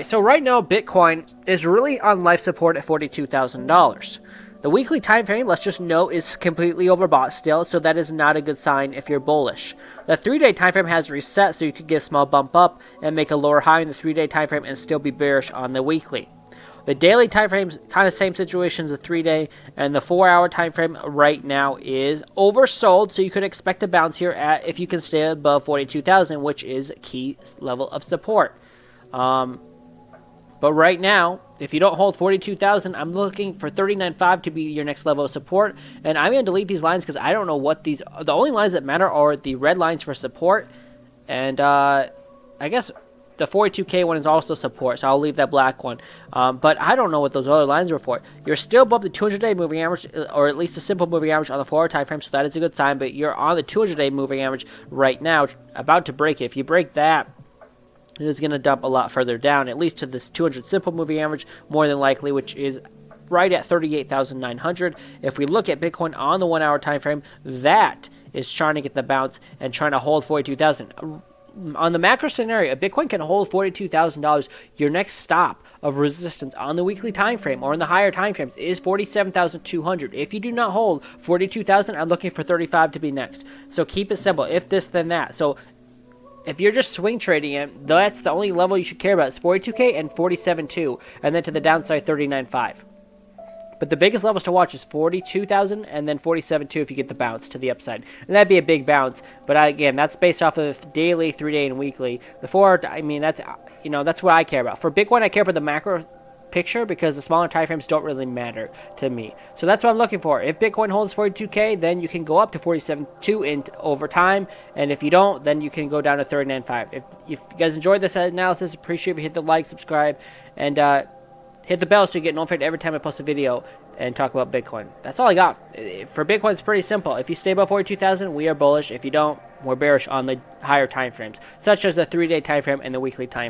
So right now, Bitcoin is really on life support at $42,000. The weekly time frame, let's just note, is completely overbought still, so that is not a good sign if you're bullish. The 3-day time frame has reset, so you could get a small bump up and make a lower high in the 3-day time frame and still be bearish on the weekly. The daily time frame's kind of same situation as the 3-day, and the 4-hour time frame right now is oversold, so you could expect a bounce here at if you can stay above 42,000, which is a key level of support. But right now, if you don't hold 42,000, I'm looking for 39.5 to be your next level of support. And I'm going to delete these lines because I don't know what these... The only lines that matter are the red lines for support. And I guess the 42K one is also support, so I'll leave that black one. But I don't know what those other lines were for. You're still above the 200-day moving average, or at least a simple moving average on the 4-hour time frame, so that is a good sign. But you're on the 200-day moving average right now, about to break it. If you break that, it is going to dump a lot further down, at least to this 200 simple moving average, more than likely, which is right at 38,900. If we look at Bitcoin on the 1-hour time frame, that is trying to get the bounce and trying to hold 42,000. On the macro scenario, if Bitcoin can hold $42,000, your next stop of resistance on the weekly time frame or in the higher time frames is 47,200. If you do not hold 42,000, I'm looking for 35 to be next. So keep it simple. If this, then that. So if you're just swing trading it, that's the only level you should care about. It's 42K and 47.2, and then to the downside 39.5. But the biggest levels to watch is 42,000 and then 47.2 if you get the bounce to the upside. And that'd be a big bounce. But again, that's based off of the daily, 3-day, and weekly. The 4, I mean, that's what I care about. For Bitcoin, I care about the macro picture because the smaller time frames don't really matter to me. So that's what I'm looking for. If Bitcoin holds 42K, then you can go up to 47.2 in over time, and if you don't, then you can go down to 39.5. If you guys enjoyed this analysis, appreciate if you hit the like, subscribe, and hit the bell so you get notified every time I post a video and talk about Bitcoin. That's all I got. For Bitcoin, it's pretty simple. If you stay above 42,000, we are bullish. If you don't, we're bearish on the higher time frames, such as the 3-day time frame and the weekly time